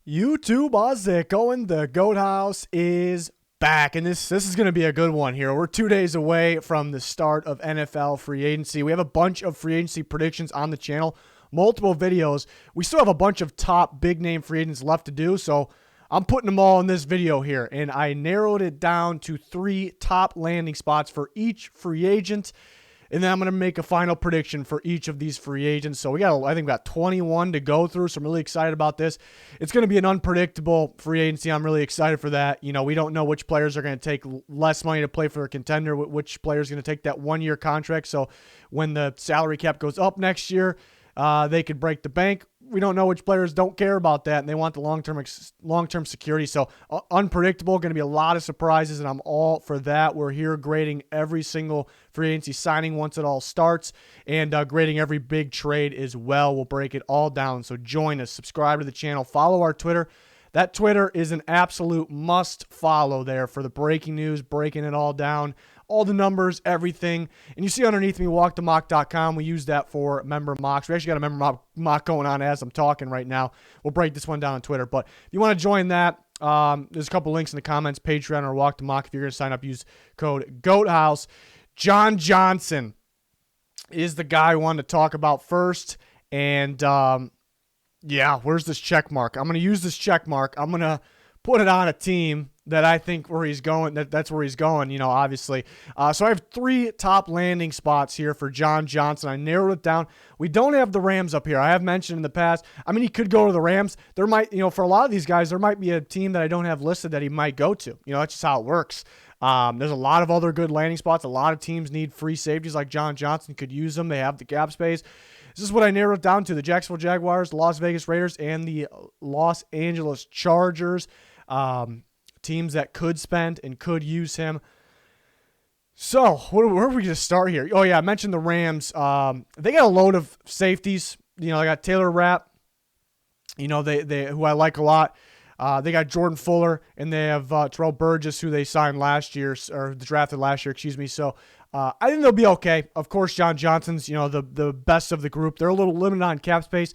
YouTube, how's it going? The Goat House is back, and this is going to be a good one here. We're 2 days away from the start of NFL free agency. We have a bunch of free agency predictions on the channel, multiple videos. We still have a bunch of top big-name free agents left to do, so I'm putting them all in this video here, and I narrowed it down to 3 top landing spots for each free agent. And then I'm going to make a final prediction for each of these free agents. So I think we got 21 to go through. So I'm really excited about this. It's going to be an unpredictable free agency. I'm really excited for that. You know, we don't know which players are going to take less money to play for a contender, which player is going to take that 1-year contract. So when the salary cap goes up next year, they could break the bank. We don't know which players don't care about that, and they want the long-term security. So unpredictable, going to be a lot of surprises, and I'm all for that. We're here grading every single free agency signing once it all starts, and grading every big trade as well. We'll break it all down. So join us, subscribe to the channel, follow our Twitter. That Twitter is an absolute must follow there for the breaking news, breaking it all down, all the numbers, everything. And you see underneath me, walkthemock.com. We use that for member mocks. We actually got a member mock going on as I'm talking right now. We'll break this one down on Twitter. But if you want to join that, there's a couple links in the comments, Patreon or Walk the Mock. If you're going to sign up, use code GOATHOUSE. John Johnson is the guy I wanted to talk about first. And, yeah, where's this check mark? I'm going to use this check mark. I'm going to put it on a team that I think where he's going, that's where he's going, you know, obviously. So I have 3 top landing spots here for John Johnson. I narrowed it down. We don't have the Rams up here. I have mentioned in the past, I mean, he could go to the Rams. There might, you know, for a lot of these guys, there might be a team that I don't have listed that he might go to. You know, that's just how it works. There's a lot of other good landing spots. A lot of teams need free safeties like John Johnson could use them. They have the cap space. This is what I narrowed down to: the Jacksonville Jaguars, the Las Vegas Raiders, and the Los Angeles Chargers. Teams that could spend and could use him. So, where are we going to start here? Oh, yeah, I mentioned the Rams. They got a load of safeties. You know, they got Taylor Rapp, you know, they who I like a lot. They got Jordan Fuller, and they have Terrell Burgess, who they signed last year, or drafted last year, excuse me. So, I think they'll be okay. Of course, John Johnson's, you know, the best of the group. They're a little limited on cap space.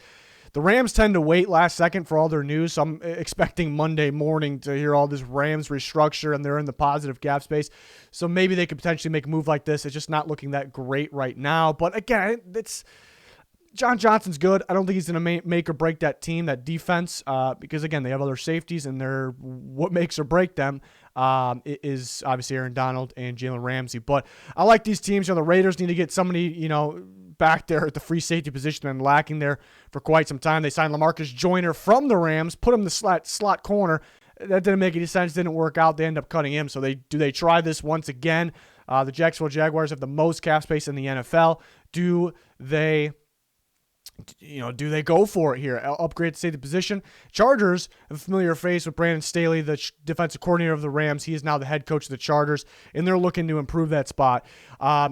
The Rams tend to wait last second for all their news, so I'm expecting Monday morning to hear all this Rams restructure, and they're in the positive cap space. So maybe they could potentially make a move like this. It's just not looking that great right now. But again, John Johnson's good. I don't think he's going to make or break that team, that defense, because, again, they have other safeties, and what makes or break them is obviously Aaron Donald and Jalen Ramsey. But I like these teams. You know, the Raiders need to get somebody, you know, back there at the free safety position and lacking there for quite some time. They signed LaMarcus Joyner from the Rams, put him in the slot corner. That didn't make any sense, didn't work out. They end up cutting him. So they try this once again? The Jacksonville Jaguars have the most cap space in the NFL. Do they go for it here? Upgrade to safety position. Chargers, a familiar face with Brandon Staley, the defensive coordinator of the Rams. He is now the head coach of the Chargers, and they're looking to improve that spot.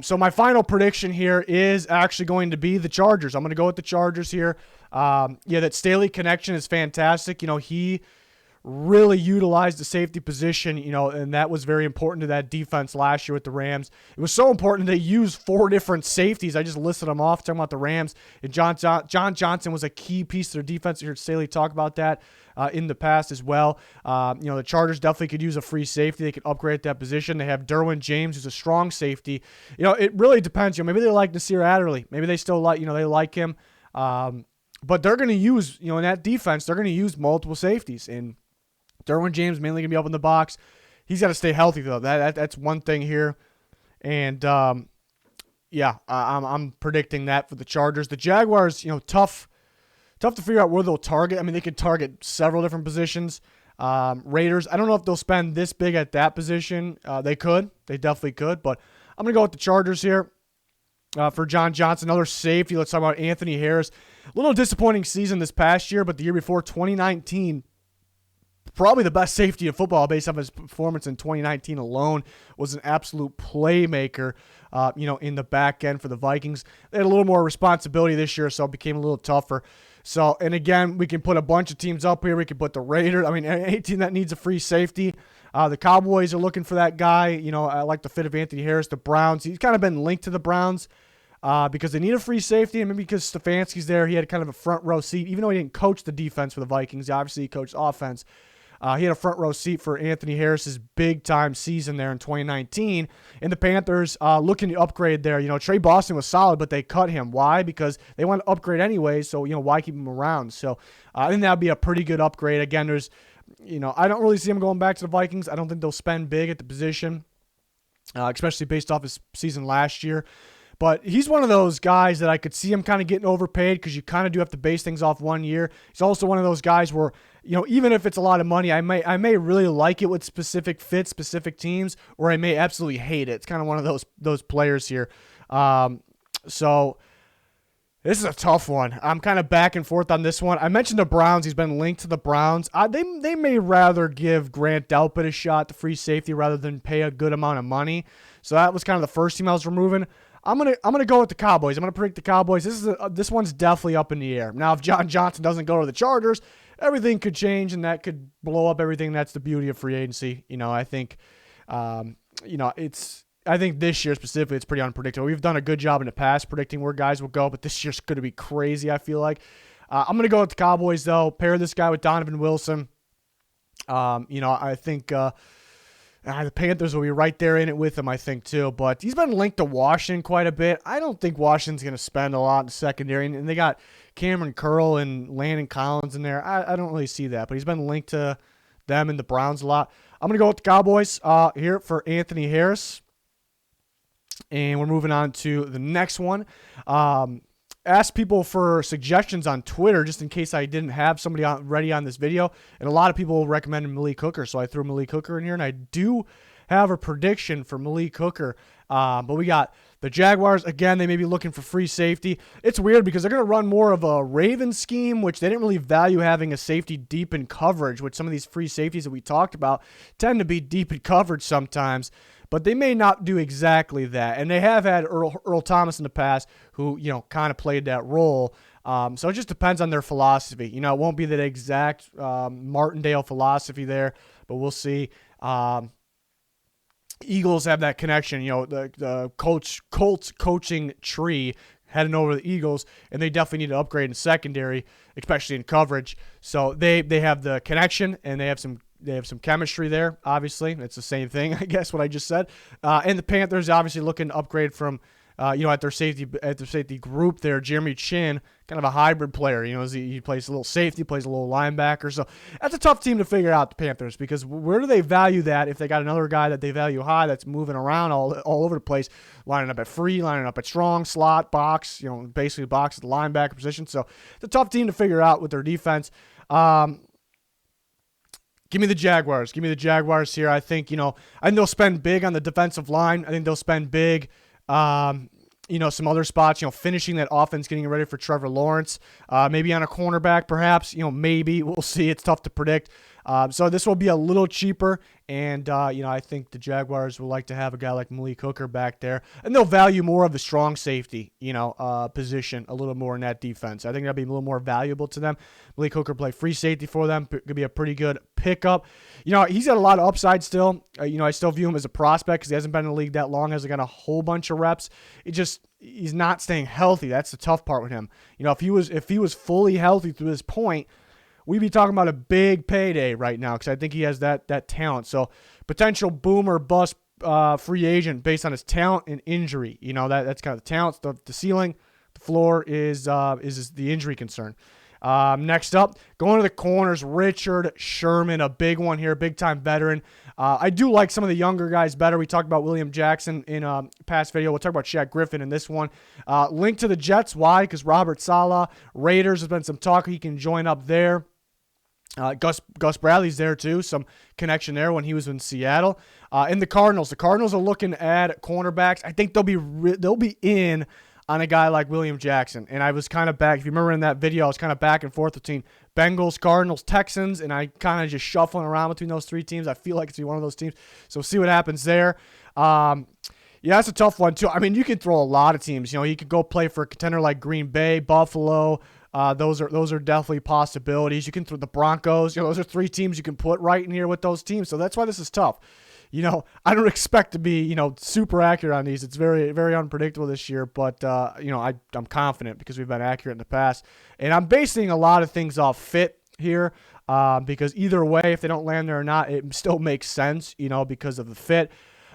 So my final prediction here is actually going to be the Chargers. I'm going to go with the Chargers here. That Staley connection is fantastic. You know, he really utilized the safety position, you know, and that was very important to that defense last year with the Rams. It was so important they used 4 different safeties. I just listed them off, talking about the Rams. And John Johnson was a key piece of their defense. You heard Staley talk about that in the past as well. You know, the Chargers definitely could use a free safety. They could upgrade that position. They have Derwin James, who's a strong safety. You know, it really depends. You know, maybe they like Nasir Adderley. Maybe they still like, you know, they like him. But they're going to use, you know, in that defense, they're going to use multiple safeties. And Derwin James mainly going to be up in the box. He's got to stay healthy, though. That's one thing here. And, I'm predicting that for the Chargers. The Jaguars, you know, tough to figure out where they'll target. I mean, they could target several different positions. Raiders, I don't know if they'll spend this big at that position. They could. They definitely could. But I'm going to go with the Chargers here. For John Johnson, another safety. Let's talk about Anthony Harris. A little disappointing season this past year, but the year before, 2019, probably the best safety in football based on his performance in 2019 alone. Was an absolute playmaker, in the back end for the Vikings. They had a little more responsibility this year, so it became a little tougher. So, and again, we can put a bunch of teams up here. We can put the Raiders. I mean, any team that needs a free safety. The Cowboys are looking for that guy. You know, I like the fit of Anthony Harris. The Browns, he's kind of been linked to the Browns. because they need a free safety, and maybe because Stefanski's there, he had kind of a front row seat. Even though he didn't coach the defense for the Vikings, obviously he coached offense. He had a front row seat for Anthony Harris's big-time season there in 2019. And the Panthers looking to upgrade there. Trey Boston was solid, but they cut him. Why? Because they want to upgrade anyway, so, why keep him around? So I think that would be a pretty good upgrade. Again, there's, I don't really see him going back to the Vikings. I don't think they'll spend big at the position, especially based off his season last year. But he's one of those guys that I could see him kind of getting overpaid because you kind of do have to base things off 1 year. He's also one of those guys where, even if it's a lot of money, I may really like it with specific fits, specific teams, or I may absolutely hate it. It's kind of one of those players here. So this is a tough one. I'm kind of back and forth on this one. I mentioned the Browns. He's been linked to the Browns. They may rather give Grant Delpit a shot to free safety rather than pay a good amount of money. So that was kind of the first team I was removing. I'm gonna go with the Cowboys. I'm gonna predict the Cowboys. This one's definitely up in the air. Now, if John Johnson doesn't go to the Chargers, everything could change and that could blow up everything. That's the beauty of free agency. I think, I think this year specifically it's pretty unpredictable. We've done a good job in the past predicting where guys will go, but this year's going to be crazy. I feel like I'm gonna go with the Cowboys though. Pair this guy with Donovan Wilson. I think. The Panthers will be right there in it with him, I think, too. But he's been linked to Washington quite a bit. I don't think Washington's going to spend a lot in the secondary. And they got Cameron Curl and Landon Collins in there. I don't really see that. But he's been linked to them and the Browns a lot. I'm going to go with the Cowboys here for Anthony Harris. And we're moving on to the next one. Asked people for suggestions on Twitter just in case I didn't have somebody ready on this video. And a lot of people recommended Malik Hooker, so I threw Malik Hooker in here. And I do have a prediction for Malik Hooker. But we got the Jaguars. Again, they may be looking for free safety. It's weird because they're going to run more of a Raven scheme, which they didn't really value having a safety deep in coverage, which some of these free safeties that we talked about tend to be deep in coverage sometimes. But they may not do exactly that. And they have had Earl Thomas in the past who, kind of played that role. So it just depends on their philosophy. It won't be that exact Martindale philosophy there, but we'll see. Eagles have that connection, the Colts coaching tree heading over to the Eagles, and they definitely need to upgrade in secondary, especially in coverage. So they have the connection, and they have some chemistry there, obviously. It's the same thing, I guess, what I just said. And the Panthers obviously looking to upgrade from, at their safety group there. Jeremy Chin, kind of a hybrid player. He plays a little safety, plays a little linebacker. So that's a tough team to figure out, the Panthers, because where do they value that if they got another guy that they value high that's moving around all over the place, lining up at free, lining up at strong, slot, box, basically box at the linebacker position. So it's a tough team to figure out with their defense. Give me the Jaguars. Give me the Jaguars here. I think, I think they'll spend big on the defensive line. I think they'll spend big, some other spots, finishing that offense, getting ready for Trevor Lawrence. Maybe on a cornerback, perhaps, maybe. We'll see. It's tough to predict. So this will be a little cheaper, and, I think the Jaguars will like to have a guy like Malik Hooker back there, and they'll value more of the strong safety, position a little more in that defense. I think that'll be a little more valuable to them. Malik Hooker play free safety for them. Could be a pretty good pickup. He's got a lot of upside still. I still view him as a prospect because he hasn't been in the league that long, hasn't got a whole bunch of reps. He's not staying healthy. That's the tough part with him. If he was fully healthy through this point, we'd be talking about a big payday right now because I think he has that talent. So potential boom or bust free agent based on his talent and injury. That's kind of the talent. The ceiling, the floor is the injury concern. Next up, going to the corners, Richard Sherman, a big one here, big-time veteran. I do like some of the younger guys better. We talked about William Jackson in a past video. We'll talk about Shaq Griffin in this one. Linked to the Jets. Why? Because Robert Saleh, Raiders, has been some talk. He can join up there. Gus Bradley's there too, some connection there when he was in Seattle. And the Cardinals are looking at cornerbacks. I think they'll be in on a guy like William Jackson. And I was kind of back, if you remember in that video, I was kind of back and forth between Bengals, Cardinals, Texans, and I kind of just shuffling around between those three teams. I feel like it's one of those teams. So we'll see what happens there. Yeah, that's a tough one too. I mean, you can throw a lot of teams. You could go play for a contender like Green Bay, Buffalo. Those are definitely possibilities. You can throw the Broncos. Those are three teams you can put right in here with those teams. So that's why this is tough. I don't expect to be, super accurate on these. It's very, very unpredictable this year, but, I'm confident because we've been accurate in the past. And I'm basing a lot of things off fit here because either way, if they don't land there or not, it still makes sense, because of the fit.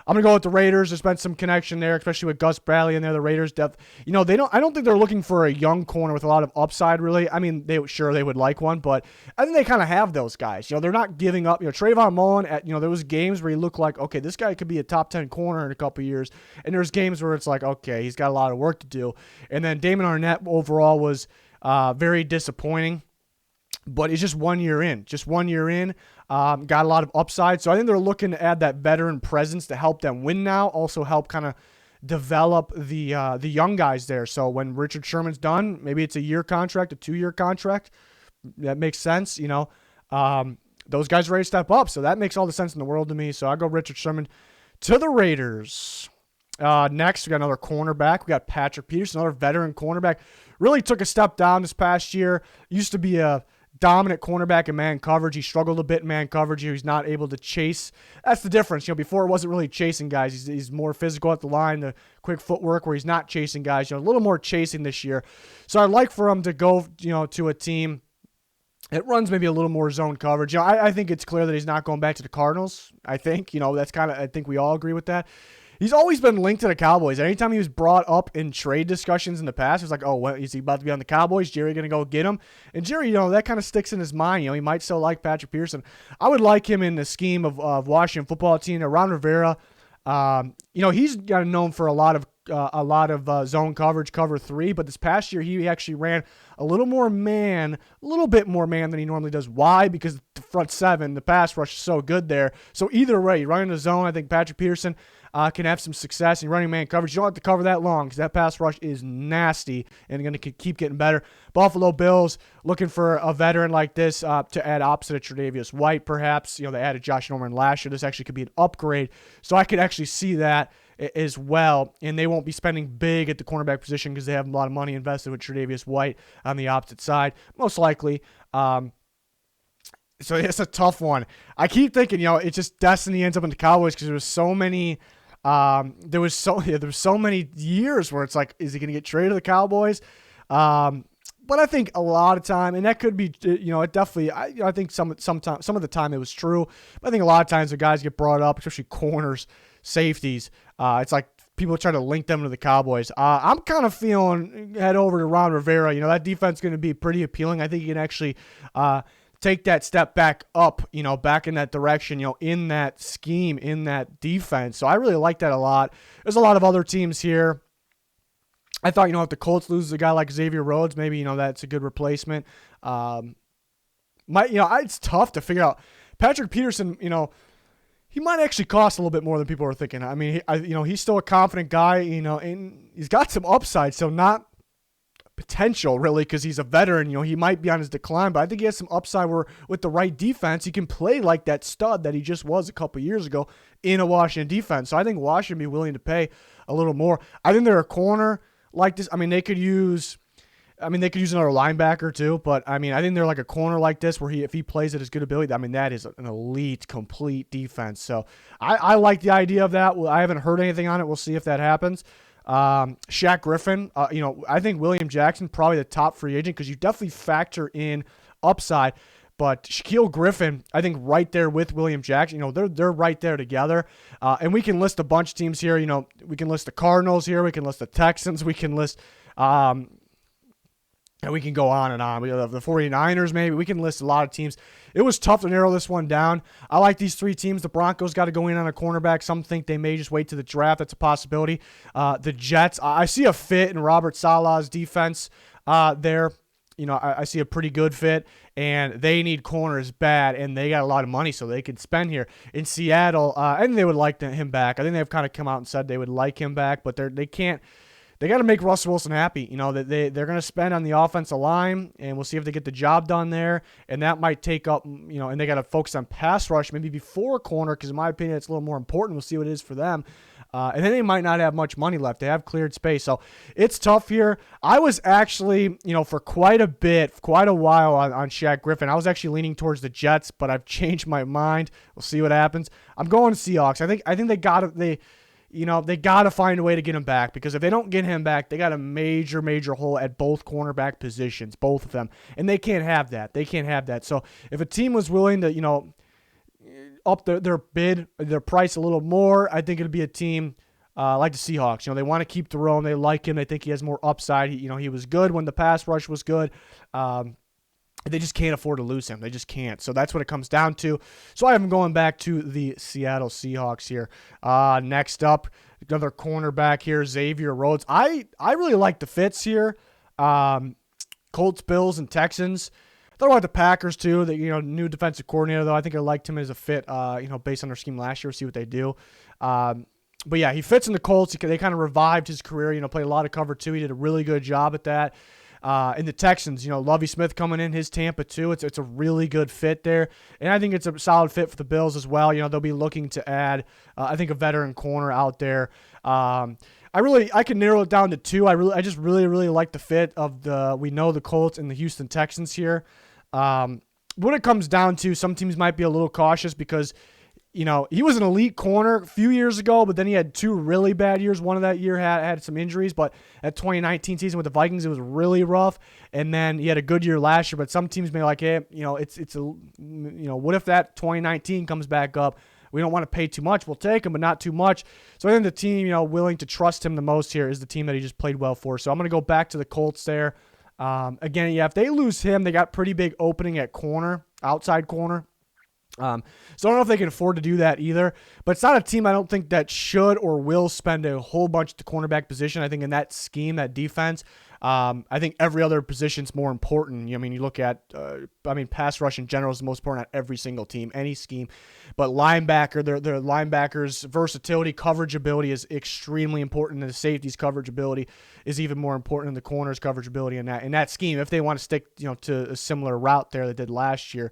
I'm going to go with the Raiders. There's been some connection there, especially with Gus Bradley in there. The Raiders depth, I don't think they're looking for a young corner with a lot of upside, really. I mean, they would like one, but I think they kind of have those guys. They're not giving up. Trayvon Mullen, there was games where he looked like, okay, this guy could be a top 10 corner in a couple of years. And there's games where it's like, okay, he's got a lot of work to do. And then Damon Arnett overall was very disappointing. But it's just 1 year in. Got a lot of upside. So I think they're looking to add that veteran presence to help them win now. Also help kind of develop the young guys there. So when Richard Sherman's done, maybe it's a year contract, a 2-year contract. That makes sense. Those guys are ready to step up. So that makes all the sense in the world to me. So I go Richard Sherman to the Raiders. Next, we got another cornerback. We got Patrick Peterson, another veteran cornerback. Really took a step down this past year. Used to be a dominant cornerback in man coverage. He struggled a bit in man coverage. He's not able to chase. That's the difference. Before it wasn't really chasing guys. He's more physical at the line, the quick footwork where he's not chasing guys. A little more chasing this year. So I'd like for him to go, to a team that runs maybe a little more zone coverage. I think it's clear that he's not going back to the Cardinals. I think, I think we all agree with that. He's always been linked to the Cowboys. Anytime he was brought up in trade discussions in the past, it was like, oh, what, is he about to be on the Cowboys? Jerry going to go get him? And Jerry, that kind of sticks in his mind. He might still like Patrick Peterson. I would like him in the scheme of Washington football team. Ron Rivera, he's got known for a lot of zone coverage, cover 3. But this past year, he actually ran a little bit more man than he normally does. Why? Because the front 7, the pass rush is so good there. So either way, running the zone, I think Patrick Peterson can have some success in running man coverage. You don't have to cover that long because that pass rush is nasty and going to keep getting better. Buffalo Bills looking for a veteran like this to add opposite of Tre'Davious White, perhaps. They added Josh Norman last year. This actually could be an upgrade. So I could actually see that as well. And they won't be spending big at the cornerback position because they have a lot of money invested with Tre'Davious White on the opposite side, most likely. So it's a tough one. I keep thinking, it's just destiny ends up in the Cowboys because there was so many. There was so many years where it's like, is he going to get traded to the Cowboys? But I think a lot of time, and that could be, it definitely. I think some of the time it was true. But I think a lot of times the guys get brought up, especially corners, safeties. It's like people try to link them to the Cowboys. I'm kind of feeling head over to Ron Rivera. That defense is going to be pretty appealing. I think he can actually take that step back up, back in that direction, in that scheme, in that defense. So I really like that a lot. There's a lot of other teams here. I thought, if the Colts lose a guy like Xavier Rhodes, maybe, that's a good replacement. It's tough to figure out. Patrick Peterson, he might actually cost a little bit more than people are thinking. I mean, he's still a confident guy, and he's got some upside, so not potential really because he's a veteran. He might be on his decline, but I think he has some upside where with the right defense, he can play like that stud that he just was a couple years ago in a Washington defense. So I think Washington be willing to pay a little more. I think they're a corner like this. I mean, they could use another linebacker too, but I think they're like a corner like this where if he plays at his good ability, that is an elite, complete defense. So I like the idea of that. I haven't heard anything on it. We'll see if that happens. Shaq Griffin, I think William Jackson, probably the top free agent because you definitely factor in upside. But Shaquille Griffin, I think right there with William Jackson, they're right there together. And we can list a bunch of teams here. We can list the Cardinals here. We can list the Texans. We can list, and we can go on and on. We have the 49ers maybe. We can list a lot of teams. It was tough to narrow this one down. I like these 3 teams. The Broncos got to go in on a cornerback. Some think they may just wait to the draft. That's a possibility. The Jets, I see a fit in Robert Saleh's defense there. I see a pretty good fit, and they need corners bad, and they got a lot of money, so they could spend here. In Seattle, I think they would like him back. I think they've kind of come out and said they would like him back, but they can't. They got to make Russell Wilson happy. They're going to spend on the offensive line, and we'll see if they get the job done there. And that might take up, and they got to focus on pass rush maybe before corner because, in my opinion, it's a little more important. We'll see what it is for them. And then they might not have much money left. They have cleared space. So it's tough here. I was actually, for quite a while on Shaq Griffin. I was actually leaning towards the Jets, but I've changed my mind. We'll see what happens. I'm going Seahawks. I think they got to find a way to get him back, because if they don't get him back, they got a major hole at both cornerback positions, both of them. And they can't have that. So if a team was willing to, up their bid, their price a little more, I think it'd be a team like the Seahawks. They want to keep Jerome. They like him. They think he has more upside. He was good when the pass rush was good. They just can't afford to lose him. They just can't. So that's what it comes down to. So I have him going back to the Seattle Seahawks here. Next up, another cornerback here, Xavier Rhodes. I really like the fits here. Colts, Bills, and Texans. Thought about the Packers too. The new defensive coordinator, though. I think I liked him as a fit. Based on their scheme last year. See what they do. But yeah, he fits in the Colts. They kind of revived his career. Played a lot of cover too. He did a really good job at that. In the Texans, Lovie Smith coming in, his Tampa too. It's a really good fit there, and I think it's a solid fit for the Bills as well. They'll be looking to add, I think, a veteran corner out there. I can narrow it down to two. I just really like the fit of the Colts and the Houston Texans here. What it comes down to, some teams might be a little cautious because, he was an elite corner a few years ago, but then he had two really bad years. One of that year had some injuries, but that 2019 season with the Vikings, it was really rough. And then he had a good year last year, but some teams may be like, hey, what if that 2019 comes back up? We don't want to pay too much. We'll take him, but not too much. So I think the team, willing to trust him the most here is the team that he just played well for. So I'm going to go back to the Colts there. Again, if they lose him, they got pretty big opening at corner, outside corner. So I don't know if they can afford to do that either, but it's not a team I don't think that should or will spend a whole bunch at the cornerback position. I think in that scheme, that defense, I think every other position's more important. You look at, pass rush in general is the most important on every single team, any scheme, but linebacker, their linebackers' versatility, coverage ability is extremely important, and the safety's coverage ability is even more important than the corner's coverage ability in that scheme, if they want to stick, to a similar route there they did last year.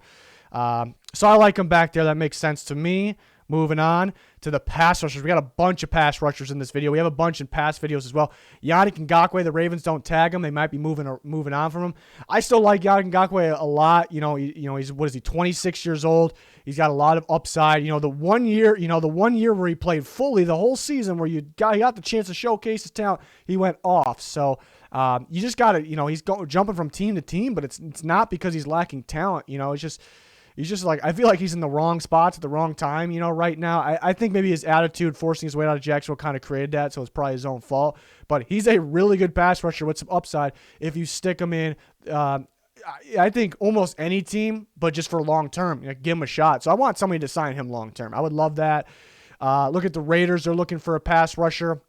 So I like him back there. That makes sense to me. Moving on to the pass rushers. We got a bunch of pass rushers in this video. We have a bunch in pass videos as well. Yannick Ngakoue, the Ravens don't tag him. They might be moving on from him. I still like Yannick Ngakoue a lot. He's 26 years old. He's got a lot of upside. The one year where he played fully, the whole season where he got the chance to showcase his talent, he went off. So you just got to, he's jumping from team to team, but it's not because he's lacking talent. He's just like, I feel like he's in the wrong spots at the wrong time, right now. I think maybe his attitude forcing his way out of Jacksonville kind of created that, so it's probably his own fault. But he's a really good pass rusher with some upside if you stick him in. I think almost any team, but just for long term, give him a shot. So I want somebody to sign him long term. I would love that. Look at the Raiders. They're looking for a pass rusher.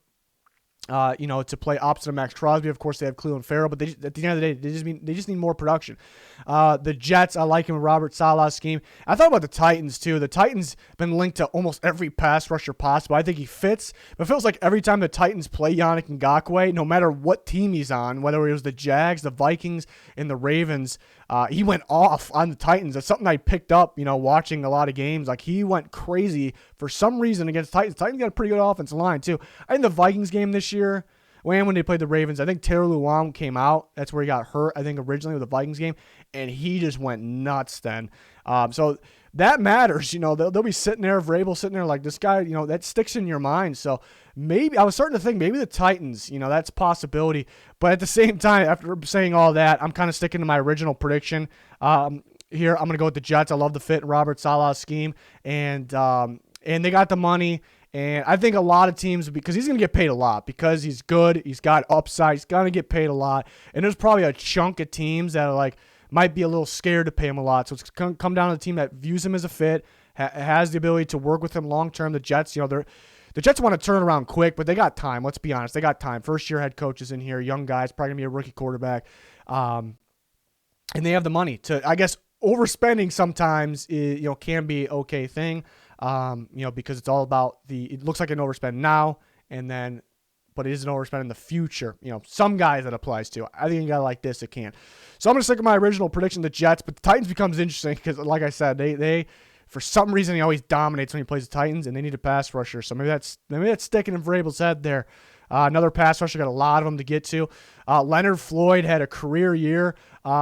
To play opposite of Max Crosby. Of course, they have Cleveland Farrell, but at the end of the day, they just need more production. The Jets, I like him with Robert Saleh's scheme. I thought about the Titans, too. The Titans been linked to almost every pass rusher possible. I think he fits, but it feels like every time the Titans play Yannick Ngakoue, no matter what team he's on, whether it was the Jags, the Vikings, and the Ravens, he went off on the Titans. That's something I picked up, watching a lot of games. Like, he went crazy for some reason against Titans. Titans got a pretty good offensive line, too. I think the Vikings game this year, when they played the Ravens, I think Taylor Lewan came out. That's where he got hurt, I think, originally with the Vikings game, and he just went nuts then. So that matters. They'll be sitting there, Vrabel sitting there like, this guy, that sticks in your mind. So maybe, I was starting to think maybe the Titans, that's a possibility. But at the same time, after saying all that, I'm kind of sticking to my original prediction. Here, I'm going to go with the Jets. I love the fit in Robert Saleh's scheme, and they got the money. And I think a lot of teams, because he's going to get paid a lot, because he's good, he's got upside, he's going to get paid a lot. And there's probably a chunk of teams that are might be a little scared to pay him a lot. So it's come down to the team that views him as a fit, has the ability to work with him long term. The Jets, the Jets want to turn around quick, but they got time. Let's be honest, they got time. First year head coaches in here, young guys, probably gonna be a rookie quarterback, and they have the money to. I guess overspending sometimes can be an okay thing. Because it's all about it looks like an overspend now, but it is an overspend in the future. Some guys that applies to. I think a guy like this, it can. So I'm going to stick with my original prediction, the Jets, but the Titans becomes interesting because, like I said, they For some reason, he always dominates when he plays the Titans, and they need a pass rusher. So maybe that's sticking in Vrabel's head there. Another pass rusher, got a lot of them to get to. Leonard Floyd had a career year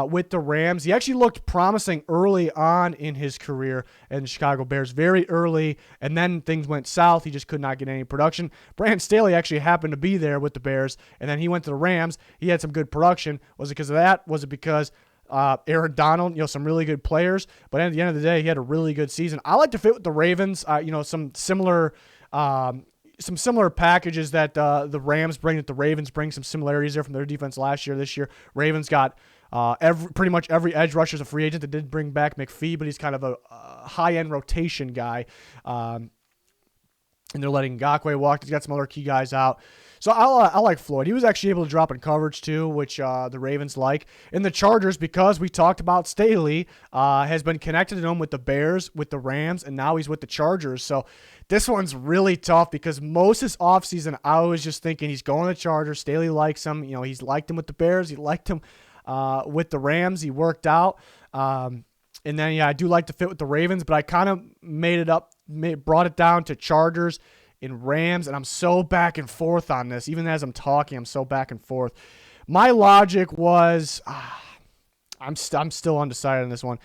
with the Rams. He actually looked promising early on in his career in the Chicago Bears, very early, and then things went south. He just could not get any production. Brandon Staley actually happened to be there with the Bears, and then he went to the Rams. He had some good production. Was it because of that? Was it because Aaron Donald, some really good players, but at the end of the day, he had a really good season. I like to fit with the Ravens, some similar packages that the Rams bring, that the Ravens bring, some similarities there from their defense last year. This year, Ravens got pretty much every edge rusher is a free agent. They did bring back McPhee, but he's kind of a high-end rotation guy. And they're letting Ngakoue walk. He's got some other key guys out. So I like Floyd. He was actually able to drop in coverage too, which the Ravens like. And the Chargers, because we talked about Staley, has been connected to him with the Bears, with the Rams, and now he's with the Chargers. So this one's really tough because most of this offseason, I was just thinking he's going to the Chargers. Staley likes him. He's liked him with the Bears. He liked him with the Rams. He worked out. And then, I do like to fit with the Ravens, but I kind of brought it down to Chargers and Rams, and I'm so back and forth on this. Even as I'm talking, I'm so back and forth. My logic was, I'm still undecided on this one.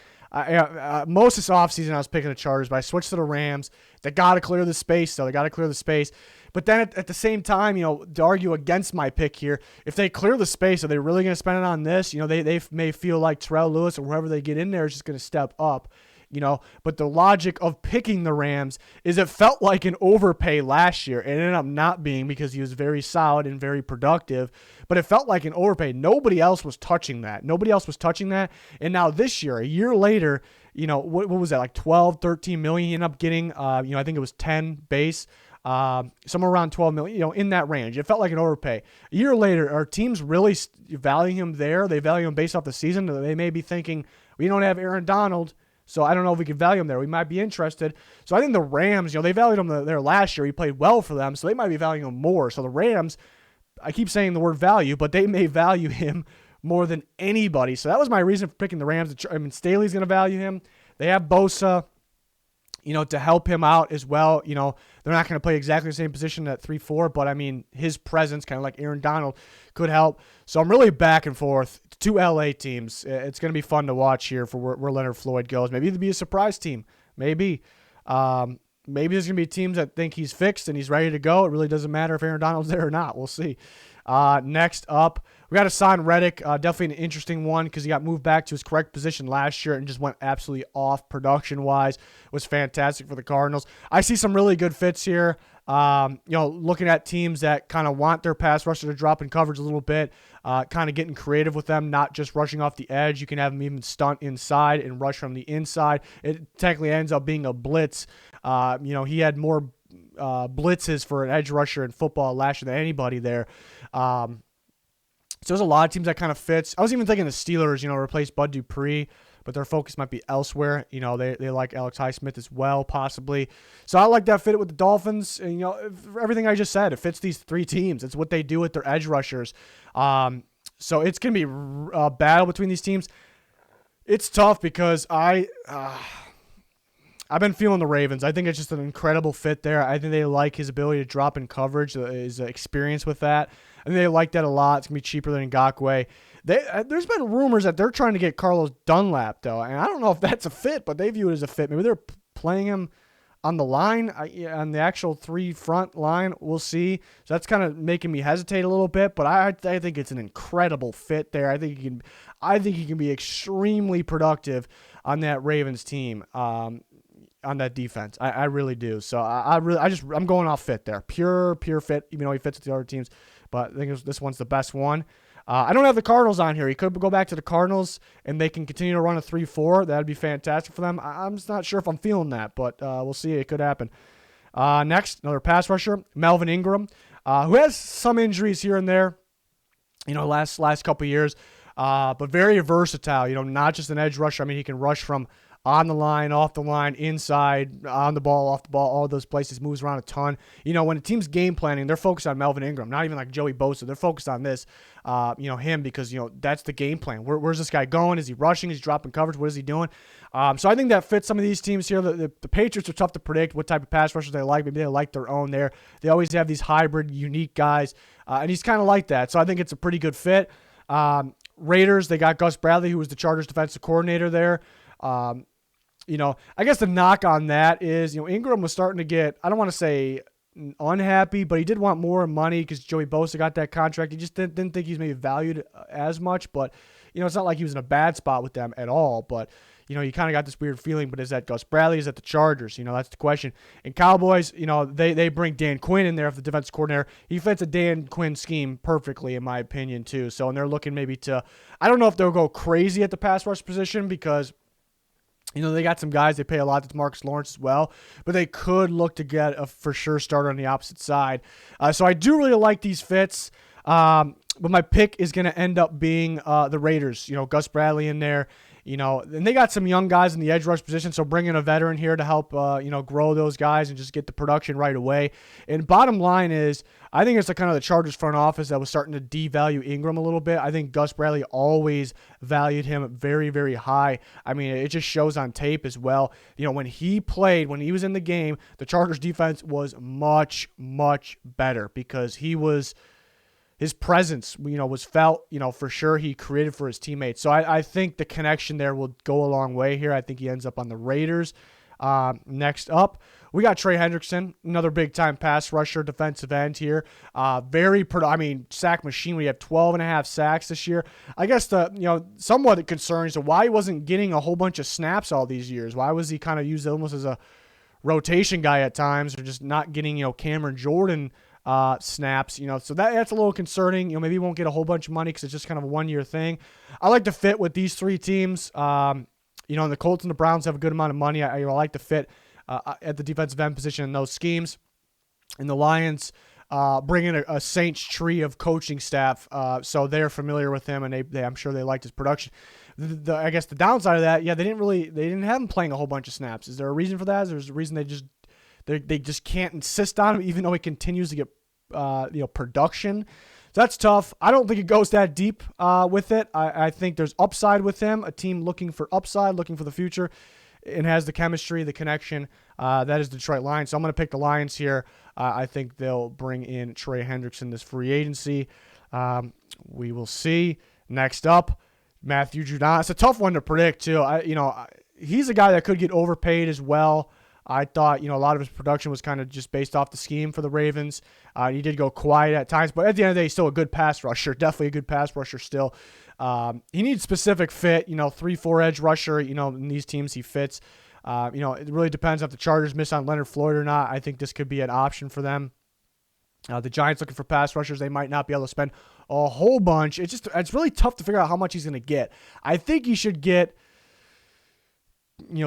Most of this offseason, I was picking the Chargers, but I switched to the Rams. They got to clear the space, though. They got to clear the space. But then at the same time, to argue against my pick here, if they clear the space, are they really going to spend it on this? They may feel like Terrell Lewis or whoever they get in there is just going to step up. But the logic of picking the Rams is it felt like an overpay last year. It ended up not being because he was very solid and very productive, but it felt like an overpay. Nobody else was touching that. And now this year, a year later, what was that, like 12, 13 million he ended up getting? I think it was 10 base, somewhere around 12 million, in that range. It felt like an overpay. A year later, are teams really valuing him there? They value him based off the season. They may be thinking, we don't have Aaron Donald, so I don't know if we can value him there. We might be interested. So I think the Rams, they valued him there last year. He played well for them, so they might be valuing him more. So the Rams, I keep saying the word value, but they may value him more than anybody. So that was my reason for picking the Rams. Staley's going to value him. They have Bosa, to help him out as well. They're not going to play exactly the same position at 3-4, but his presence, kind of like Aaron Donald, could help. So I'm really back and forth. Two LA teams. It's going to be fun to watch here for where Leonard Floyd goes. Maybe it'll be a surprise team. Maybe there's going to be teams that think he's fixed and he's ready to go. It really doesn't matter if Aaron Donald's there or not. We'll see. Next up, we got to sign Reddick. Definitely an interesting one because he got moved back to his correct position last year and just went absolutely off production-wise. Was fantastic for the Cardinals. I see some really good fits here. Looking at teams that kind of want their pass rusher to drop in coverage a little bit, kind of getting creative with them, not just rushing off the edge. You can have them even stunt inside and rush from the inside. It technically ends up being a blitz. He had more blitzes for an edge rusher in football last year than anybody there. So there's a lot of teams that kind of fits. I was even thinking the Steelers, replace Bud Dupree, but their focus might be elsewhere. They like Alex Highsmith as well, possibly. So I like that fit with the Dolphins. And, everything I just said, it fits these three teams. It's what they do with their edge rushers. So it's going to be a battle between these teams. It's tough because I've been feeling the Ravens. I think it's just an incredible fit there. I think they like his ability to drop in coverage, his experience with that. I think they like that a lot. It's going to be cheaper than Ngakoue. There's been rumors that they're trying to get Carlos Dunlap, though, and I don't know if that's a fit, but they view it as a fit. Maybe they're playing him on the line, on the actual three-front line. We'll see. So that's kind of making me hesitate a little bit, but I think it's an incredible fit there. I think he can be extremely productive on that Ravens team. On that defense, I really do. So I'm going off fit there, pure fit. Even though he fits with the other teams, but I think this one's the best one. I don't have the Cardinals on here. He could go back to the Cardinals and they can continue to run a 3-4. That'd be fantastic for them. I'm just not sure if I'm feeling that, but we'll see. It could happen. Next, another pass rusher, Melvin Ingram, who has some injuries here and there. Last couple of years, but very versatile. Not just an edge rusher. He can rush from on the line, off the line, inside, on the ball, off the ball, all those places, moves around a ton. When a team's game planning, they're focused on Melvin Ingram, not even like Joey Bosa. They're focused on this, him, because, that's the game plan. Where's this guy going? Is he rushing? Is he dropping coverage? What is he doing? So I think that fits some of these teams here. The Patriots are tough to predict what type of pass rushers they like. Maybe they like their own there. They always have these hybrid, unique guys, and he's kind of like that. So I think it's a pretty good fit. Raiders, they got Gus Bradley, who was the Chargers defensive coordinator there. I guess the knock on that is, Ingram was starting to get, I don't want to say unhappy, but he did want more money because Joey Bosa got that contract. He just didn't think he's maybe valued as much, but, it's not like he was in a bad spot with them at all, but, you kind of got this weird feeling, but is that Gus Bradley? Is that the Chargers? That's the question. And Cowboys, they bring Dan Quinn in there for the defensive coordinator. He fits a Dan Quinn scheme perfectly, in my opinion, too. So, and they're looking maybe to, I don't know if they'll go crazy at the pass rush position because, they got some guys they pay a lot to Marcus Lawrence as well, but they could look to get a for sure starter on the opposite side. So I do really like these fits, but my pick is going to end up being the Raiders. Gus Bradley in there. And they got some young guys in the edge rush position, so bringing a veteran here to help, grow those guys and just get the production right away. And bottom line is, I think it's the Chargers front office that was starting to devalue Ingram a little bit. I think Gus Bradley always valued him very, very high. I mean, it just shows on tape as well. When he played, when he was in the game, the Chargers defense was much, much better because his presence, was felt, for sure he created for his teammates. So I think the connection there will go a long way here. I think he ends up on the Raiders. Next up, we got Trey Hendrickson, another big-time pass rusher, defensive end here. Sack machine. We have 12.5 sacks this year. I guess somewhat concerning. So why he wasn't getting a whole bunch of snaps all these years? Why was he kind of used almost as a rotation guy at times, or just not getting, Cameron Jordan snaps, so that's a little concerning. Maybe he won't get a whole bunch of money because it's just kind of a one-year thing. I like to fit with these three teams. And the Colts and the Browns have a good amount of money. I like to fit at the defensive end position in those schemes. And the Lions bring in a Saints tree of coaching staff, so they're familiar with him, and I'm sure they liked his production. I guess the downside of that, they didn't have him playing a whole bunch of snaps. Is there a reason for that? Is there a reason they just can't insist on him, even though he continues to get production? So that's tough. I don't think it goes that deep with it. I think there's upside with him, a team looking for upside, looking for the future, and has the chemistry, the connection. That is the Detroit Lions. So I'm going to pick the Lions here. I think they'll bring in Trey Hendrickson this free agency. We will see. Next up, Matthew Judon. It's a tough one to predict, too. He's a guy that could get overpaid as well. I thought, a lot of his production was kind of just based off the scheme for the Ravens. He did go quiet at times, but at the end of the day, he's still a good pass rusher. Definitely a good pass rusher still. He needs specific fit, 3-4 edge rusher, in these teams he fits. It really depends if the Chargers miss on Leonard Floyd or not. I think this could be an option for them. The Giants looking for pass rushers. They might not be able to spend a whole bunch. It's really tough to figure out how much he's going to get. I think he should get,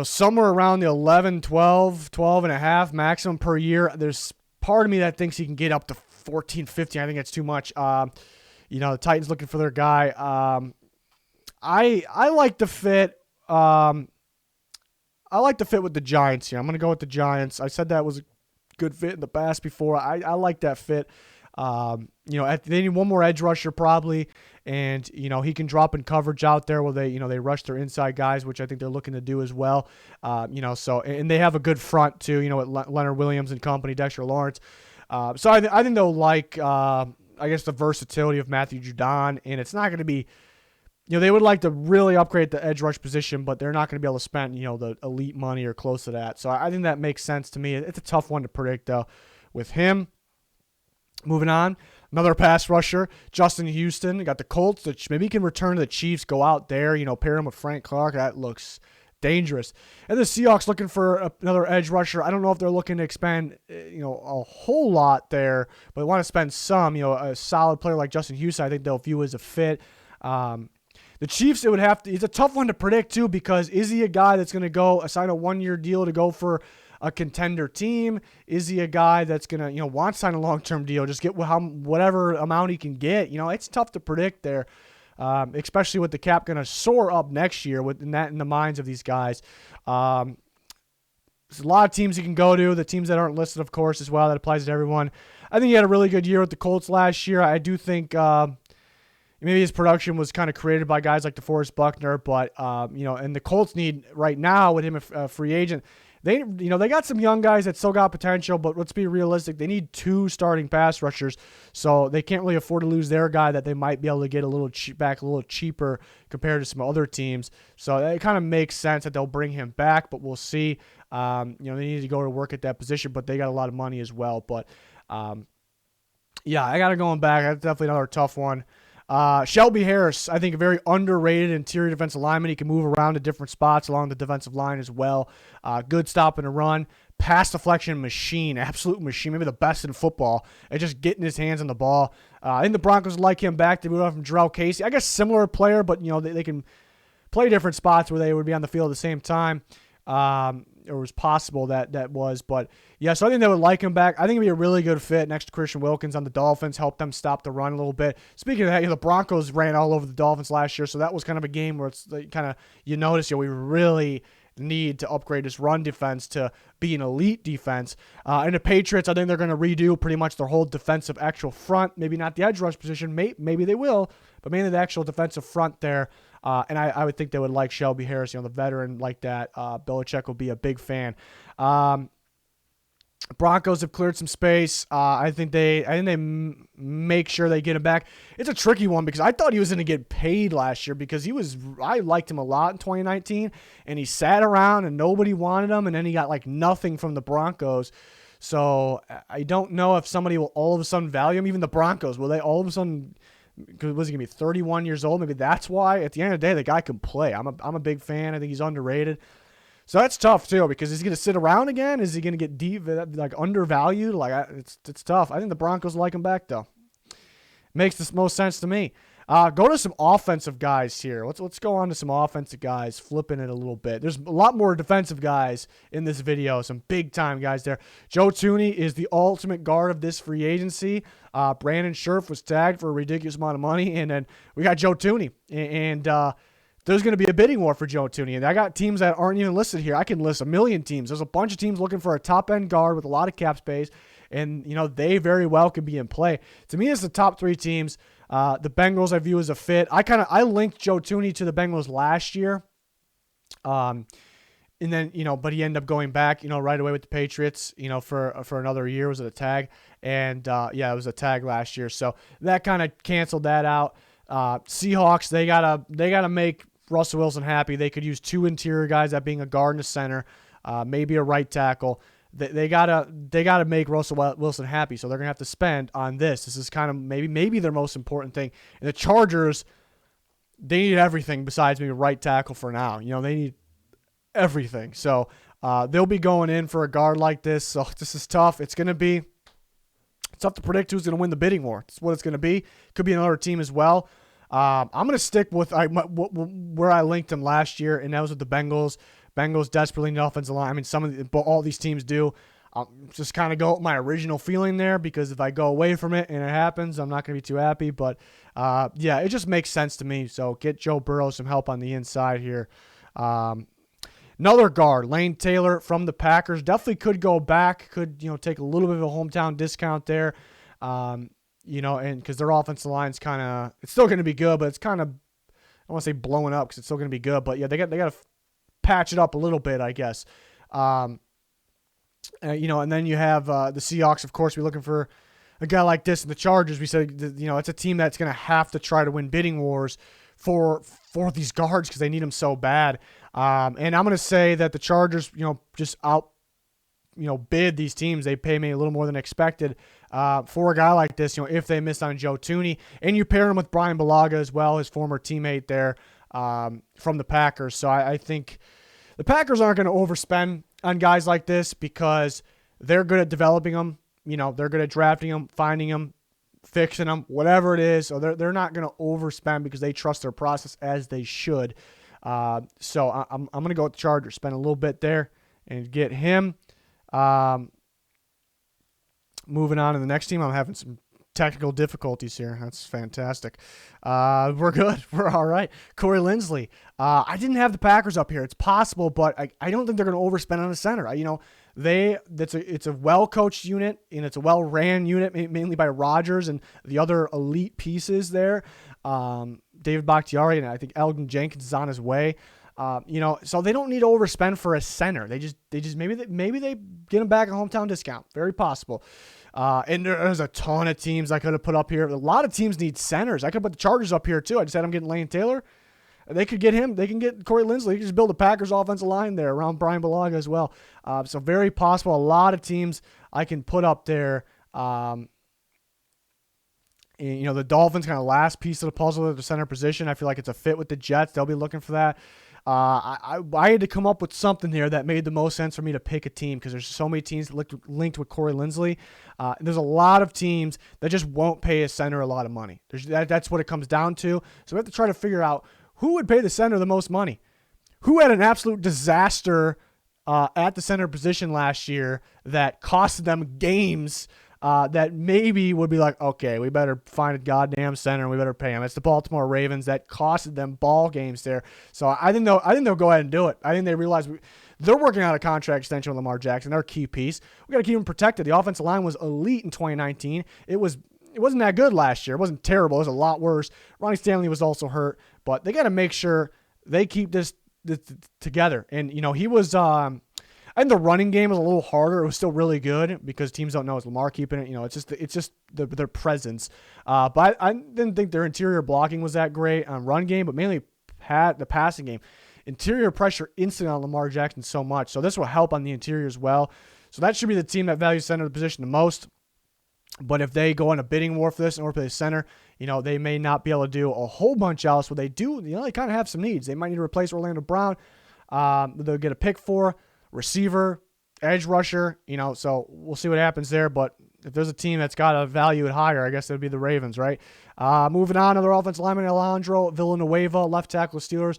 somewhere around the 11 and a half maximum per year. There's part of me that thinks he can get up to 14, 15. I think it's too much. The Titans looking for their guy. I like the fit. I like the fit with the Giants here. I'm going to go with the Giants. I said that was a good fit in the past before. I like that fit. They need one more edge rusher probably, and he can drop in coverage out there where they rush their inside guys, which I think they're looking to do as well. And they have a good front too. With Leonard Williams and company, Dexter Lawrence. So I think they'll like the versatility of Matthew Judon, and it's not going to be. They would like to really upgrade the edge rush position, but they're not going to be able to spend the elite money or close to that. So I think that makes sense to me. It's a tough one to predict though with him. Moving on, another pass rusher, Justin Houston. Got the Colts. Maybe he can return to the Chiefs, go out there, pair him with Frank Clark. That looks dangerous. And the Seahawks looking for another edge rusher. I don't know if they're looking to expand, a whole lot there, but they want to spend some. A solid player like Justin Houston, I think they'll view as a fit. The Chiefs, it's a tough one to predict too, because is he a guy that's going to sign a 1-year deal to go for a contender team? Is he a guy that's going to, want to sign a long-term deal, just get whatever amount he can get? It's tough to predict there. especially with the cap going to soar up next year in the minds of these guys. There's a lot of teams you can go to, the teams that aren't listed, of course, as well. That applies to everyone. I think he had a really good year with the Colts last year. I do think maybe his production was kind of created by guys like DeForest Buckner, but and the Colts need right now with him a free agent. They got some young guys that still got potential, but let's be realistic. They need 2 starting pass rushers, so they can't really afford to lose their guy that they might be able to get a little cheaper compared to some other teams. So it kind of makes sense that they'll bring him back, but we'll see. They need to go to work at that position, but they got a lot of money as well. But I got to go back. That's definitely another tough one. Shelby Harris, I think a very underrated interior defensive lineman. He can move around to different spots along the defensive line as well. Good stop and a run. Pass deflection machine, absolute machine, maybe the best in football. And just getting his hands on the ball. I think the Broncos like him back. They moved on from Jarrell Casey. I guess similar player, but they can play different spots where they would be on the field at the same time. It was possible that was, but yeah, so I think they would like him back. I think it'd be a really good fit next to Christian Wilkins on the Dolphins, help them stop the run a little bit. Speaking of that, the Broncos ran all over the Dolphins last year, so that was kind of a game where it's kind of, notice, we really need to upgrade this run defense to be an elite defense. And the Patriots, I think they're going to redo pretty much their whole defensive actual front, maybe not the edge rush position, maybe they will, but mainly the actual defensive front there. And I would think they would like Shelby Harris, the veteran like that. Belichick will be a big fan. Broncos have cleared some space. I think they make sure they get him back. It's a tricky one because I thought he was going to get paid last year because I liked him a lot in 2019, and he sat around and nobody wanted him, and then he got nothing from the Broncos. So I don't know if somebody will all of a sudden value him. Even the Broncos, will they all of a sudden? Because was he gonna be 31 years old? Maybe that's why. At the end of the day, the guy can play. I'm a big fan. I think he's underrated. So that's tough too, because is he gonna sit around again? Is he gonna get deep, undervalued? It's tough. I think the Broncos like him back though. Makes the most sense to me. Go to some offensive guys here. Let's go on to some offensive guys, flipping it a little bit. There's a lot more defensive guys in this video, some big-time guys there. Joe Thuney is the ultimate guard of this free agency. Brandon Scherf was tagged for a ridiculous amount of money, and then we got Joe Thuney. And there's going to be a bidding war for Joe Thuney. And I got teams that aren't even listed here. I can list a million teams. There's a bunch of teams looking for a top-end guard with a lot of cap space, and they very well could be in play. To me, it's the top 3 teams. The Bengals I view as a fit. I linked Joe Thuney to the Bengals last year. And then, but he ended up going back, right away with the Patriots, for another year. Was it a tag? And, it was a tag last year. So that kind of canceled that out. Seahawks, they gotta make Russell Wilson happy. They could use 2 interior guys, that being a guard and a center, maybe a right tackle. They gotta make Russell Wilson happy, so they're gonna have to spend on this. This is kind of maybe their most important thing. And the Chargers, they need everything besides maybe right tackle for now. They need everything. So they'll be going in for a guard like this. So this is tough. It's tough to predict who's gonna win the bidding war. It's what it's gonna be. Could be another team as well. I'm gonna stick with where I linked them last year, and that was with the Bengals. Bengals desperately need offensive line. I mean, all these teams do. I'll just kind of go with my original feeling there, because if I go away from it and it happens, I'm not going to be too happy. But, it just makes sense to me. So get Joe Burrow some help on the inside here. Another guard, Lane Taylor from the Packers. Definitely could go back. Could, take a little bit of a hometown discount there. And because their offensive line's kind of, it's still going to be good, but it's kind of, I want to say blowing up because it's still going to be good. But, yeah, they got to patch it up a little bit, I guess. And then you have the Seahawks, of course. We're looking for a guy like this. And the Chargers, we said, it's a team that's going to have to try to win bidding wars for these guards because they need them so bad. And I'm going to say that the Chargers, just bid these teams. They pay me a little more than expected for a guy like this, if they miss on Joe Thuney. And you pair him with Brian Bulaga as well, his former teammate there from the Packers. So I think the Packers aren't going to overspend on guys like this because they're good at developing them. They're good at drafting them, finding them, fixing them, whatever it is. So they're not going to overspend because they trust their process as they should. So I'm going to go with the Chargers, spend a little bit there and get him. Moving on to the next team, I'm having some technical difficulties here. That's fantastic. We're good. We're all right. Corey Linsley. I didn't have the Packers up here. It's possible, but I don't think they're going to overspend on a center. It's a well-coached unit, and it's a well-ran unit, mainly by Rodgers and the other elite pieces there. David Bakhtiari, and I think Elgin Jenkins is on his way. So they don't need to overspend for a center. They just maybe they get him back a hometown discount. Very possible. And there's a ton of teams I could have put up here. A lot of teams need centers. I could put the Chargers up here too. I just had them getting Lane Taylor. They could get him. They can get Corey Linsley. They can just build a Packers offensive line there around Brian Bulaga as well. So very possible. A lot of teams I can put up there. And, the Dolphins kind of last piece of the puzzle at the center position. I feel like it's a fit with the Jets. They'll be looking for that. I had to come up with something here that made the most sense for me to pick a team because there's so many teams linked with Corey Linsley. There's a lot of teams that just won't pay a center a lot of money. That's what it comes down to. So we have to try to figure out who would pay the center the most money. Who had an absolute disaster at the center position last year that costed them games that maybe would be like, okay, we better find a goddamn center and we better pay him. It's the Baltimore Ravens that costed them ball games there. So I think they'll go ahead and do it. I think they realize they're working out a contract extension with Lamar Jackson. They're a key piece. We got to keep him protected. The offensive line was elite in 2019. It wasn't that good last year. It wasn't terrible. It was a lot worse. Ronnie Stanley was also hurt, but they got to make sure they keep this together. And he was. I think the running game was a little harder. It was still really good because teams don't know it's Lamar keeping it. It's just their presence. But I didn't think their interior blocking was that great on run game, but mainly the passing game. Interior pressure instantly on Lamar Jackson so much. So this will help on the interior as well. So that should be the team that values center position the most. But if they go on a bidding war for this and play the center, they may not be able to do a whole bunch else. What they do, they kind of have some needs. They might need to replace Orlando Brown. They'll get a pick for receiver, edge rusher, so we'll see what happens there. But if there's a team that's got to value it higher, I guess it would be the Ravens, right? Moving on, another offensive lineman, Alejandro Villanueva, left tackle Steelers.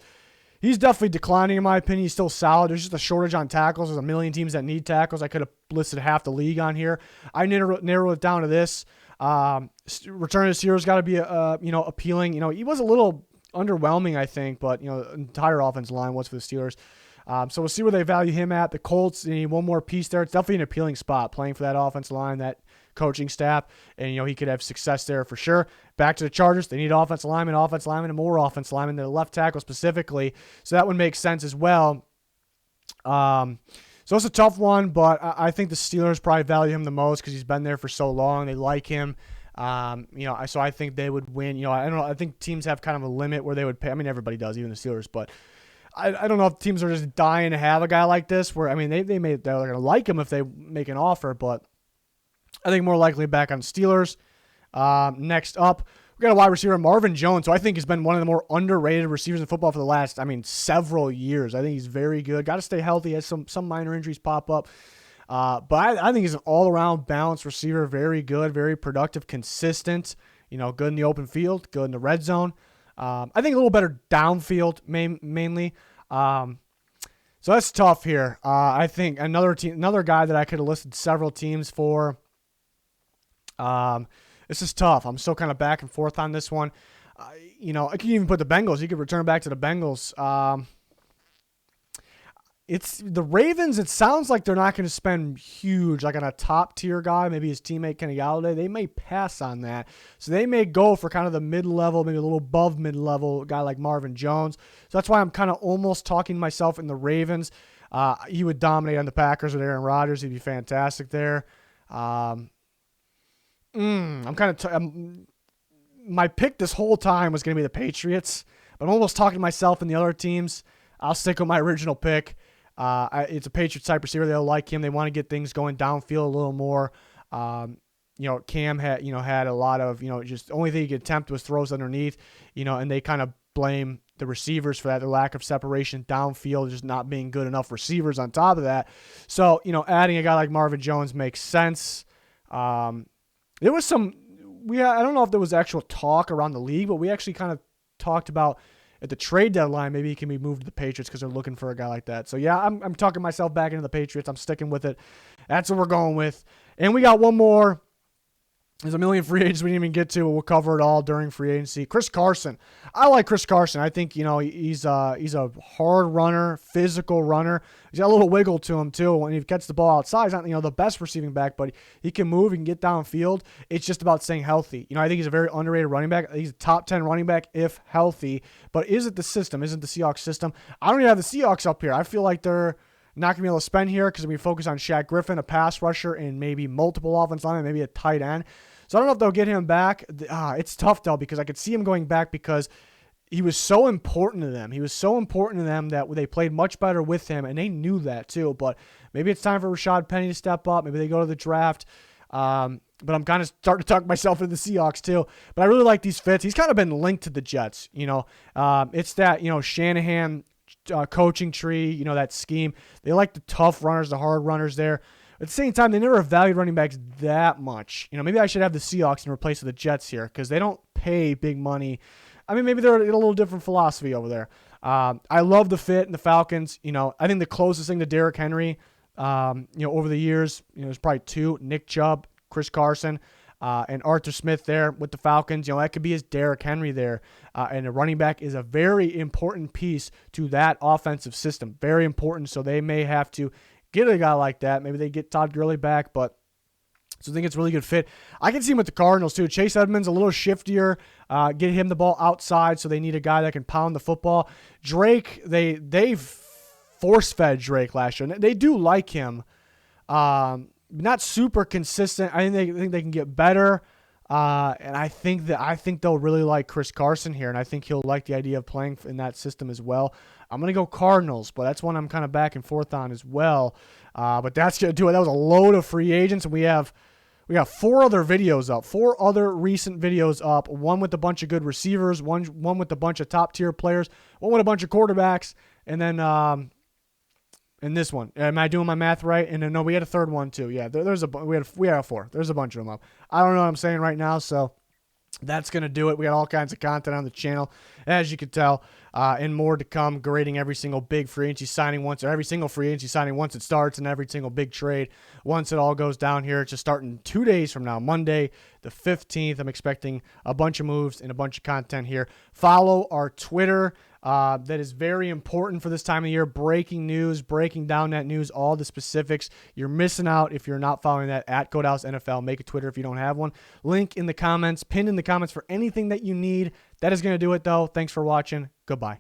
He's definitely declining, in my opinion. He's still solid. There's just a shortage on tackles. There's a million teams that need tackles. I could have listed half the league on here. I narrow it down to this. Return to the Steelers got to be, appealing. He was a little underwhelming, I think, but, the entire offensive line was for the Steelers. So we'll see where they value him at. The Colts, they need one more piece there. It's definitely an appealing spot playing for that offensive line, that coaching staff, and he could have success there for sure. Back to the Chargers, they need offensive linemen, and more offensive linemen. Their left tackle specifically, so that would make sense as well. So it's a tough one, but I think the Steelers probably value him the most because he's been there for so long. They like him. So I think they would win. I don't know. I think teams have kind of a limit where they would pay. I mean, everybody does, even the Steelers, but I don't know if teams are just dying to have a guy like this where, they're going to like him if they make an offer, but I think more likely back on Steelers. Next up, we got a wide receiver, Marvin Jones, who I think has been one of the more underrated receivers in football for the last, several years. I think he's very good. Got to stay healthy as some minor injuries pop up. But I think he's an all-around balanced receiver, very good, very productive, consistent, good in the open field, good in the red zone. I think a little better downfield mainly. So that's tough here. I think another guy that I could have listed several teams for. This is tough. I'm still kind of back and forth on this one. I could even put the Bengals. You could return back to the Bengals. It's the Ravens. It sounds like they're not going to spend huge, like on a top tier guy, maybe his teammate Kenny Galladay. They may pass on that. So they may go for kind of the mid-level, maybe a little above mid-level guy like Marvin Jones. So that's why I'm kind of almost talking myself in the Ravens. He would dominate on the Packers with Aaron Rodgers. He'd be fantastic there. My pick this whole time was going to be the Patriots, but I'm almost talking to myself and the other teams. I'll stick with my original pick. It's a Patriots type receiver. They'll like him. They want to get things going downfield a little more. Cam had a lot of, just the only thing he could attempt was throws underneath, and they kind of blame the receivers for that, the lack of separation downfield, just not being good enough receivers on top of that. So, adding a guy like Marvin Jones makes sense. There was I don't know if there was actual talk around the league, but we actually kind of talked about at the trade deadline, maybe he can be moved to the Patriots because they're looking for a guy like that. So, yeah, I'm talking myself back into the Patriots. I'm sticking with it. That's what we're going with. And we got one more There's a million free agents we didn't even get to. We'll cover it all during free agency. Chris Carson. I like Chris Carson. I think, he's a hard runner, physical runner. He's got a little wiggle to him, too. When he gets the ball outside, he's not, the best receiving back, but he can move. He can get downfield. It's just about staying healthy. I think he's a very underrated running back. He's a top 10 running back if healthy. But is it the system? Isn't the Seahawks system? I don't even have the Seahawks up here. I feel like they're not going to be able to spend here because we focus on Shaq Griffin, a pass rusher, and maybe multiple offensive linemen, maybe a tight end. So I don't know if they'll get him back. It's tough, though, because I could see him going back because he was so important to them. He was so important to them that they played much better with him, and they knew that, too. But maybe it's time for Rashad Penny to step up. Maybe they go to the draft. But I'm kind of starting to talk myself into the Seahawks, too. But I really like these fits. He's kind of been linked to the Jets, It's that, Shanahan coaching tree, that scheme. They like the tough runners, the hard runners there. At the same time, they never have valued running backs that much. Maybe I should have the Seahawks in replace of the Jets here because they don't pay big money. I mean, maybe they're a little different philosophy over there. I love the fit in the Falcons. I think the closest thing to Derrick Henry, over the years, there's probably two: Nick Chubb, Chris Carson, and Arthur Smith there with the Falcons. That could be his Derrick Henry there. And a running back is a very important piece to that offensive system. Very important. So they may have to get a guy like that. Maybe they get Todd Gurley back, but so I think it's a really good fit. I can see him with the Cardinals, too. Chase Edmonds, a little shiftier. Get him the ball outside, so they need a guy that can pound the football. Drake, they force-fed Drake last year. They do like him. Not super consistent. I think they can get better. And I think they'll really like Chris Carson here, and I think he'll like the idea of playing in that system as well. I'm going to go Cardinals, but that's one I'm kind of back and forth on as well. But that's going to do it. That was a load of free agents, and we got 4 other videos up, 4 other recent videos up, one with a bunch of good receivers, one with a bunch of top-tier players, one with a bunch of quarterbacks, and then and this one. Am I doing my math right? And then, no, we had a third one too. Yeah, we had 4. There's a bunch of them up. I don't know what I'm saying right now, so that's going to do it. We got all kinds of content on the channel, as you can tell, and more to come, grading every single big free agency signing once, or every single free agency signing once it starts, and every single big trade once it all goes down here. It's just starting 2 days from now, Monday the 15th. I'm expecting a bunch of moves and a bunch of content here. Follow our Twitter. That is very important for this time of year. Breaking news, breaking down that news, all the specifics. You're missing out if you're not following that at Codehouse NFL. Make a Twitter if you don't have one. Link in the comments, pinned in the comments for anything that you need. That is going to do it, though. Thanks for watching. Goodbye.